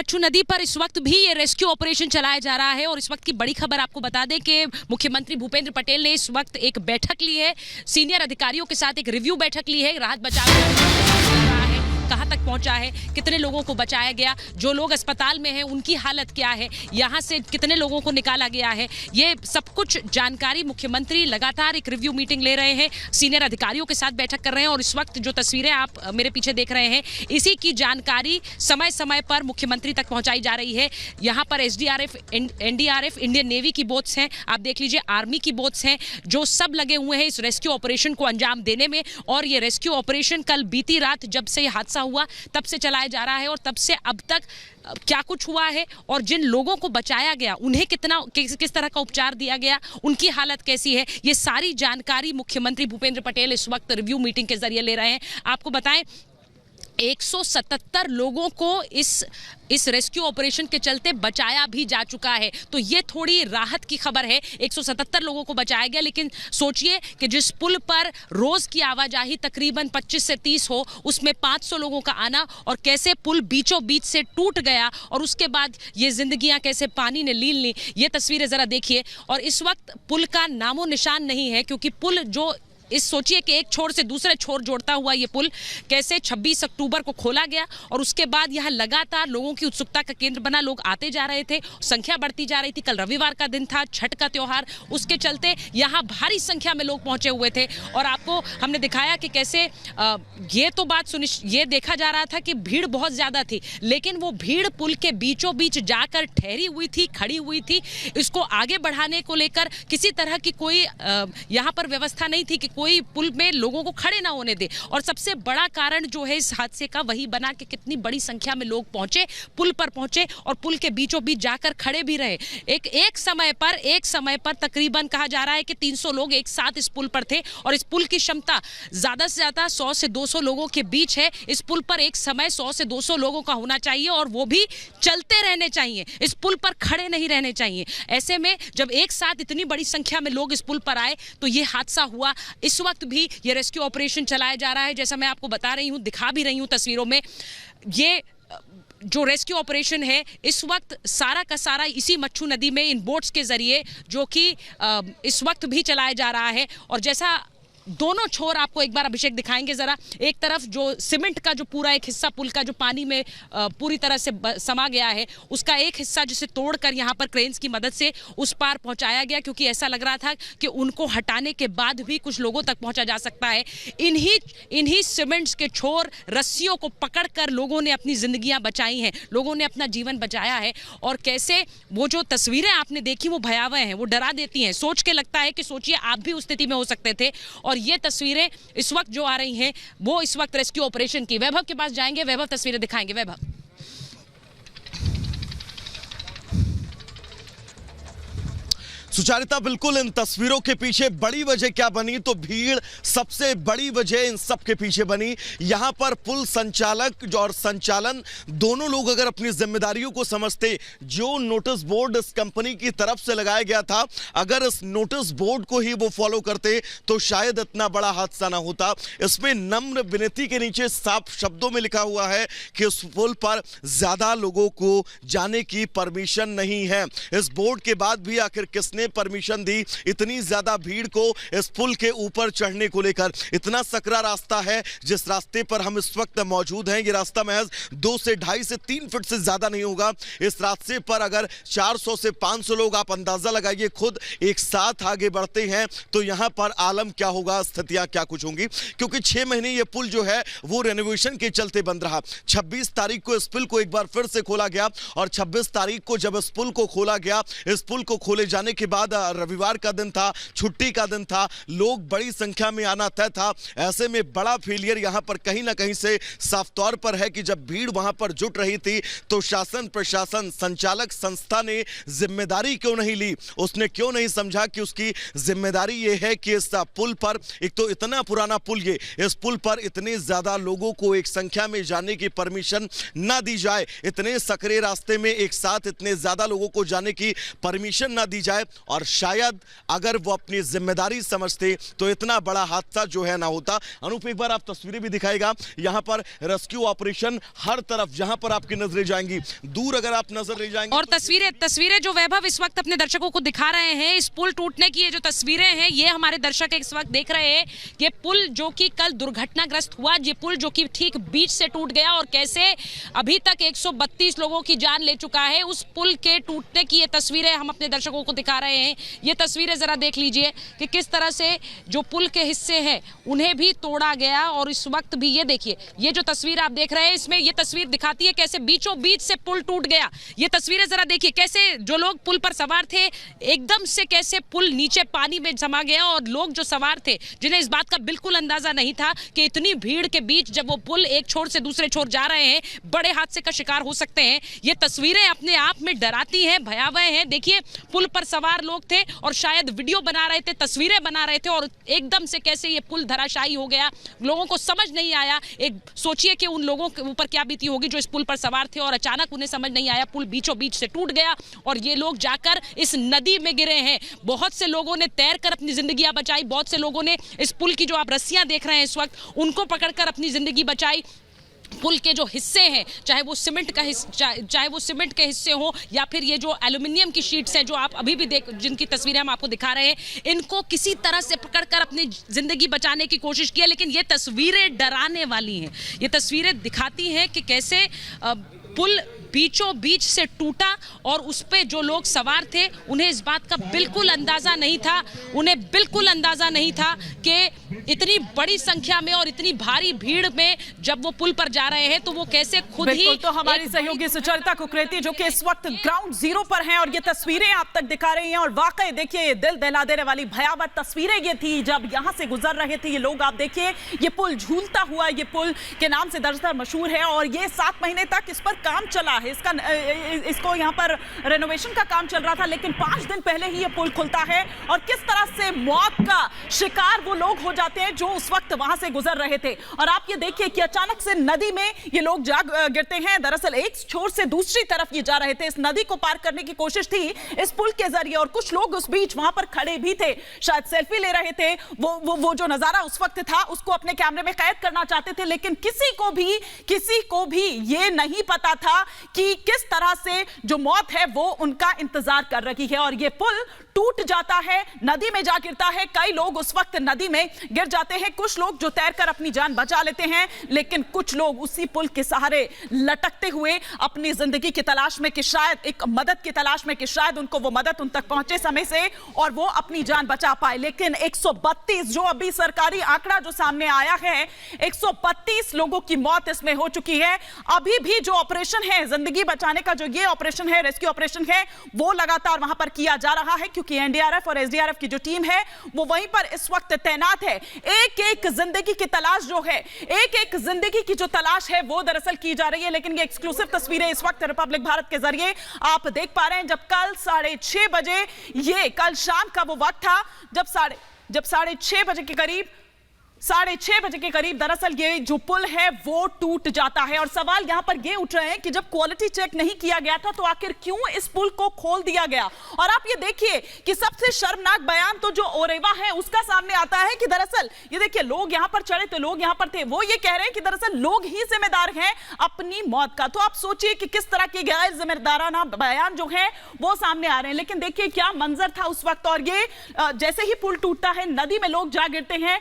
मच्छू नदी पर इस वक्त भी ये रेस्क्यू ऑपरेशन चलाया जा रहा है और इस वक्त की बड़ी खबर आपको बता दें कि मुख्यमंत्री भूपेंद्र पटेल ने इस वक्त एक बैठक ली है, सीनियर अधिकारियों के साथ एक रिव्यू बैठक ली है। राहत बचाव कहां तक पहुंचा है, कितने लोगों को बचाया गया, जो लोग अस्पताल में हैं उनकी हालत क्या है, यहां से कितने लोगों को निकाला गया है, ये सब कुछ जानकारी मुख्यमंत्री लगातार एक रिव्यू मीटिंग ले रहे हैं, सीनियर अधिकारियों के साथ बैठक कर रहे हैं। और इस वक्त जो तस्वीरें आप मेरे पीछे देख रहे हैं, इसी की जानकारी समय समय पर मुख्यमंत्री तक पहुंचाई जा रही है। यहाँ पर SDRF, NDRF, इंडियन नेवी की बोट्स हैं, आप देख लीजिए आर्मी की बोट्स हैं, जो सब लगे हुए हैं इस रेस्क्यू ऑपरेशन को अंजाम देने में। और ये रेस्क्यू ऑपरेशन कल बीती रात जब से हादसा हुआ तब से चलाया जा रहा है और तब से अब तक क्या कुछ हुआ है और जिन लोगों को बचाया गया उन्हें किस तरह का उपचार दिया गया, उनकी हालत कैसी है, ये सारी जानकारी मुख्यमंत्री भूपेंद्र पटेल इस वक्त रिव्यू मीटिंग के जरिए ले रहे हैं। आपको बताएं 177 लोगों को इस रेस्क्यू ऑपरेशन के चलते बचाया भी जा चुका है, तो ये थोड़ी राहत की खबर है। 177 लोगों को बचाया गया, लेकिन सोचिए कि जिस पुल पर रोज की आवाजाही तकरीबन 25 से 30 हो, उसमें 500 लोगों का आना और कैसे पुल बीचों बीच से टूट गया और उसके बाद ये जिंदगियां कैसे पानी ने लील ली, ये तस्वीरें जरा देखिए। और इस वक्त पुल का नामो निशान नहीं है, क्योंकि पुल जो सोचिए कि एक छोर से दूसरे छोर जोड़ता हुआ ये पुल कैसे 26 अक्टूबर को खोला गया और उसके बाद यह लगातार लोगों की उत्सुकता का केंद्र बना। लोग आते जा रहे थे, संख्या बढ़ती जा रही थी। कल रविवार का दिन था, छठ का त्योहार, उसके चलते यहाँ भारी संख्या में लोग पहुंचे हुए थे। और आपको हमने दिखाया कि कैसे ये देखा जा रहा था कि भीड़ बहुत ज्यादा थी, लेकिन वो भीड़ पुल के बीचों बीच जाकर ठहरी हुई थी, खड़ी हुई थी। इसको आगे बढ़ाने को लेकर किसी तरह की कोई यहाँ पर व्यवस्था नहीं थी कि कोई पुल में लोगों को खड़े ना होने दे। और सबसे बड़ा कारण जो है इस हादसे का वही बना कि कितनी बड़ी संख्या में लोग पहुंचे, पुल पर पहुंचे और पुल के बीचों बीच जाकर खड़े भी रहे। एक समय पर तकरीबन कहा जा रहा है कि 300 लोग एक साथ इस पुल पर थे और इस पुल की क्षमता ज्यादा से ज्यादा 100 से 200 लोगों के बीच है। इस पुल पर एक समय 100 से 200 लोगों का होना चाहिए और वो भी चलते रहने चाहिए, इस पुल पर खड़े नहीं रहने चाहिए। ऐसे में जब एक साथ इतनी बड़ी संख्या में लोग इस पुल पर आए तो ये हादसा हुआ। इस वक्त भी ये रेस्क्यू ऑपरेशन चलाया जा रहा है, जैसा मैं आपको बता रही हूं, दिखा भी रही हूं तस्वीरों में। ये जो रेस्क्यू ऑपरेशन है इस वक्त सारा का सारा इसी मच्छू नदी में इन बोट्स के जरिए जो कि इस वक्त भी चलाया जा रहा है। और जैसा दोनों छोर आपको एक बार अभिषेक दिखाएंगे जरा, एक तरफ जो सीमेंट का जो पूरा एक हिस्सा पुल का जो पानी में पूरी तरह से समा गया है, उसका एक हिस्सा जिसे तोड़कर यहाँ पर क्रेन्स की मदद से उस पार पहुंचाया गया, क्योंकि ऐसा लग रहा था कि उनको हटाने के बाद भी कुछ लोगों तक पहुंचा जा सकता है। इन्हीं सीमेंट्स के छोर रस्सियों को पकड़कर लोगों ने अपनी जिंदगियां बचाई हैं, लोगों ने अपना जीवन बचाया है। और कैसे वो जो तस्वीरें आपने देखी वो भयावह हैं, वो डरा देती हैं। सोच के लगता है कि सोचिए आप भी उस स्थिति में हो सकते थे। और ये तस्वीरें इस वक्त जो आ रही हैं वो इस वक्त रेस्क्यू ऑपरेशन की। वैभव के पास जाएंगे, वैभव तस्वीरें दिखाएंगे। वैभव, सुचारिता, बिल्कुल इन तस्वीरों के पीछे बड़ी वजह क्या बनी, तो भीड़ सबसे बड़ी वजह इन सब के पीछे बनी। यहां पर पुल संचालक और संचालन दोनों लोग अगर अपनी जिम्मेदारियों को समझते, जो नोटिस बोर्ड इस कंपनी की तरफ से लगाया गया था, अगर इस नोटिस बोर्ड को ही वो फॉलो करते तो शायद इतना बड़ा हादसा ना होता। इसमें नम्र विनती के नीचे साफ शब्दों में लिखा हुआ है कि उस पुल पर ज्यादा लोगों को जाने की परमिशन नहीं है। इस बोर्ड के बाद भी आखिर किसने परमिशन दी इतनी ज्यादा भीड़ को इस पुल के ऊपर चढ़ने को लेकर? इतना सकरा रास्ता है जिस रास्ते पर हम इस वक्त मौजूद हैं, ये रास्ता महज 2 से 2.5 से 3 फीट से ज्यादा नहीं होगा। इस रास्ते पर अगर 400 से 500 लोग, आप अंदाजा लगाइए खुद, एक साथ आगे बढ़ते हैं तो यहां पर आलम क्या होगा, स्थितियां क्या कुछ होंगी। क्योंकि 6 महीने ये पुल जो है वो रेनोवेशन के चलते बंद रहा। 26 तारीख को इस पुल को एक बार फिर से खोला गया और 26 तारीख को जब इस पुल को खोला गया, इस पुल को खोले जाने के बाद रविवार का दिन था, छुट्टी का दिन था, लोग बड़ी संख्या में आना तय था। ऐसे में बड़ा फेलियर यहां पर कहीं ना कहीं से साफ तौर पर है कि जब भीड़ वहां पर जुट रही थी तो शासन, प्रशासन, संचालक संस्था ने जिम्मेदारी क्यों नहीं ली? उसने क्यों नहीं समझा कि उसकी जिम्मेदारी यह है कि इस पुल पर, एक तो इतना पुराना पुल, ये इस पुल पर इतने ज्यादा लोगों को एक संख्या में जाने की परमिशन ना दी जाए, इतने सकरे रास्ते में एक साथ इतने ज्यादा लोगों को जाने की परमिशन ना दी जाए। और शायद अगर वो अपनी जिम्मेदारी समझते तो इतना बड़ा हादसा जो है ना होता। अनूप, एक बार आप तस्वीरें भी दिखाएगा। यहाँ पर रेस्क्यू ऑपरेशन हर तरफ, जहां पर आपकी नजरें जाएंगी, दूर अगर आप नजर ले जाएंगे और तस्वीरें जो वैभव इस वक्त अपने दर्शकों को दिखा रहे हैं, इस पुल टूटने की ये जो तस्वीरें हैं, ये हमारे दर्शक इस वक्त देख रहे हैं। ये पुल जो कि कल दुर्घटनाग्रस्त हुआ, ये पुल जो कि ठीक बीच से टूट गया और कैसे अभी तक 132 लोगों की जान ले चुका है, उस पुल के टूटने की ये तस्वीरें हम अपने दर्शकों को दिखा रहे हैं। ये तस्वीरें जरा देख लीजिए कि किस तरह से जो पुल के हिस्से हैं उन्हें भी तोड़ा गया। और इस वक्त भी ये देखिए, ये जो तस्वीर आप देख रहे हैं, इसमें ये तस्वीर दिखाती है कैसे बीचों बीच से पुल टूट गया। ये तस्वीरें जरा देखिए, कैसे जो लोग पुल पर सवार थे एकदम से कैसे पुल नीचे पानी में समा गया, और लोग जो सवार थे जिन्हें इस बात का बिल्कुल अंदाजा नहीं था कि इतनी भीड़ के बीच जब वो पुल एक छोर से दूसरे छोर जा रहे हैं, बड़े हादसे का शिकार हो सकते हैं। ये तस्वीरें अपने आप में डराती हैं, भयावह हैं। देखिए, पुल पर सवार लोग थे और शायद वीडियो बना रहे थे, तस्वीरें बना रहे थे, और एकदम से कैसे ये पुल धराशायी हो गया। लोगों को समझ नहीं आया। एक सोचिए कि उन लोगों के ऊपर क्या बीती होगी जो इस पुल पर सवार थे, और अचानक उन्हें समझ नहीं आया, पुल बीचों बीच से टूट गया और ये लोग जाकर इस नदी में गिरे हैं। बहुत से लोगों ने तैरकर अपनी जिंदगियां बचाई, बहुत से लोगों ने इस पुल की जो आप रस्सियां देख रहे हैं इस वक्त, उनको पकड़कर अपनी जिंदगी बचाई। पुल के जो हिस्से हैं, चाहे वो सीमेंट के हिस्से हो या फिर ये जो एल्युमिनियम की शीट्स हैं जो आप अभी भी जिनकी तस्वीरें हम आपको दिखा रहे हैं, इनको किसी तरह से पकड़कर अपनी जिंदगी बचाने की कोशिश की है। लेकिन ये तस्वीरें डराने वाली हैं। ये तस्वीरें दिखाती हैं कि कैसे पुल बीचों बीच से टूटा और उस पे जो लोग सवार थे उन्हें इस बात का बिल्कुल अंदाजा नहीं था। उन्हें बिल्कुल अंदाजा नहीं था कि इतनी बड़ी संख्या में और इतनी भारी भीड़ में जब वो पुल पर जा रहे हैं तो वो कैसे खुद ही। तो हमारी सहयोगी सुचरिता कुकरेती जो कि इस वक्त ग्राउंड जीरो पर हैं और ये तस्वीरें आप तक दिखा रही हैं, और वाकई देखिए ये दिल दहला देने वाली भयावह तस्वीरें ये थी जब यहाँ से गुजर रहे थे ये लोग। आप देखिए ये पुल झूलता हुआ, ये पुल के नाम से दरअसल मशहूर है और ये 7 महीने तक इस पर काम चला है। इसको यहाँ पर रेनोवेशन का काम चल रहा था, लेकिन 5 दिन पहले ही ये पुल खुलता है और किस तरह से मौत का शिकार वो लोग हो जाते हैं जो उस वक्त वहां से गुजर रहे थे। और आप ये देखिए कि अचानक से नदी में ये लोग जा गिरते हैं। दरअसल एक छोर से दूसरी तरफ ये जा रहे थे, इस नदी को पार करने की कोशिश थी इस पुल के जरिए, और कुछ लोग उस बीच वहां पर खड़े भी थे, शायद सेल्फी ले रहे थे। वो जो नजारा उस वक्त था उसको अपने कैमरे में कैद करना चाहते थे, लेकिन किसी को भी ये नहीं पता था कि किस तरह से जो मौत है वो उनका इंतजार कर रही है। और ये पुल टूट जाता है, नदी में जा गिरता है। कई लोग उस वक्त नदी में गिर जाते हैं, कुछ लोग जो तैरकर अपनी जान बचा लेते हैं, लेकिन कुछ लोग उसी पुल के सहारे लटकते हुए अपनी जिंदगी की तलाश में कि शायद एक मदद की तलाश में कि शायद उनको वो मदद उन तक पहुंचे समय से और वो अपनी जान बचा पाए। लेकिन 132 जो अभी सरकारी आंकड़ा जो सामने आया है, 132 लोगों की मौत इसमें हो चुकी है। अभी भी जो ऑपरेशन है जिंदगी बचाने का, जो ये ऑपरेशन है, रेस्क्यू ऑपरेशन है, वो लगातार वहां पर किया जा रहा है क्योंकि एनडीआरएफ और एसडीआरएफ की जो टीम है वो वहीं पर इस वक्त तैनात है। एक एक जिंदगी की तलाश जो है, एक एक जिंदगी की जो तलाश है वो दरअसल की जा रही है। लेकिन ये एक्सक्लूसिव तस्वीरें इस वक्त रिपब्लिक भारत के जरिए आप देख पा रहे हैं, जब कल 6:30 बजे, ये कल शाम का वो वक्त था जब 6:30 बजे के करीब 6:30 बजे के करीब दरअसल ये जो पुल है वो टूट जाता है। और सवाल यहां पर ये उठ रहे हैं कि जब क्वालिटी चेक नहीं किया गया था तो आखिर क्यों इस पुल को खोल दिया गया। और आप ये देखिए कि सबसे शर्मनाक बयान तो जो ओरेवा है उसका सामने आता है कि दरअसल ये देखिए लोग यहां पर चढ़े थे, लोग यहां पर थे, वो ये कह रहे हैं कि दरअसल लोग ही जिम्मेदार हैं अपनी मौत का। तो आप सोचिए कि किस तरह के गैर जिम्मेदाराना बयान जो है वो सामने आ रहे हैं। लेकिन देखिए क्या मंजर था उस वक्त। और ये जैसे ही पुल टूटता है नदी में लोग जा गिरते हैं,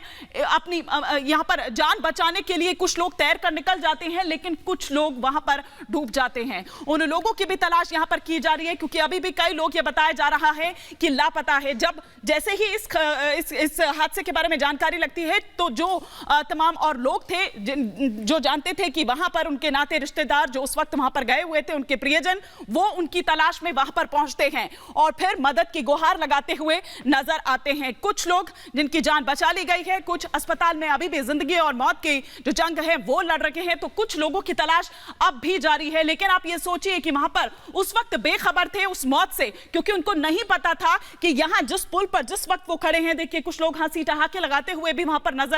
यहां पर जान बचाने के लिए कुछ लोग तैर कर निकल जाते हैं, लेकिन कुछ लोग वहां पर डूब जाते हैं। उन लोगों की भी तलाश यहां पर की जा रही है क्योंकि अभी भी कई लोग ये बताया जा रहा है कि लापता है। जब जैसे ही इस हादसे के बारे में जानकारी लगती है तो जो तमाम और लोग थे जो जानते थे कि वहां पर उनके नाते रिश्तेदार जो उस वक्त वहां पर गए हुए थे, उनके प्रियजन, वो उनकी तलाश में वहां पर पहुंचते हैं और फिर मदद की गुहार लगाते हुए नजर आते हैं। कुछ लोग जिनकी जान बचा ली गई है, कुछ अस्पताल में अभी भी जिंदगी और मौत की जो जंग है वो लड़ रहे हैं, तो कुछ लोगों की तलाश अब भी जारी है। लेकिन आप ये सोचिए कि वहां पर उस वक्त बेखबर थे उस मौत से क्योंकि उनको नहीं पता था कि यहां जिस पुल पर जिस वक्त वो खड़े हैं, देखिए कुछ लोग हंसी ठहाके लगाते हुए भी वहां पर नजर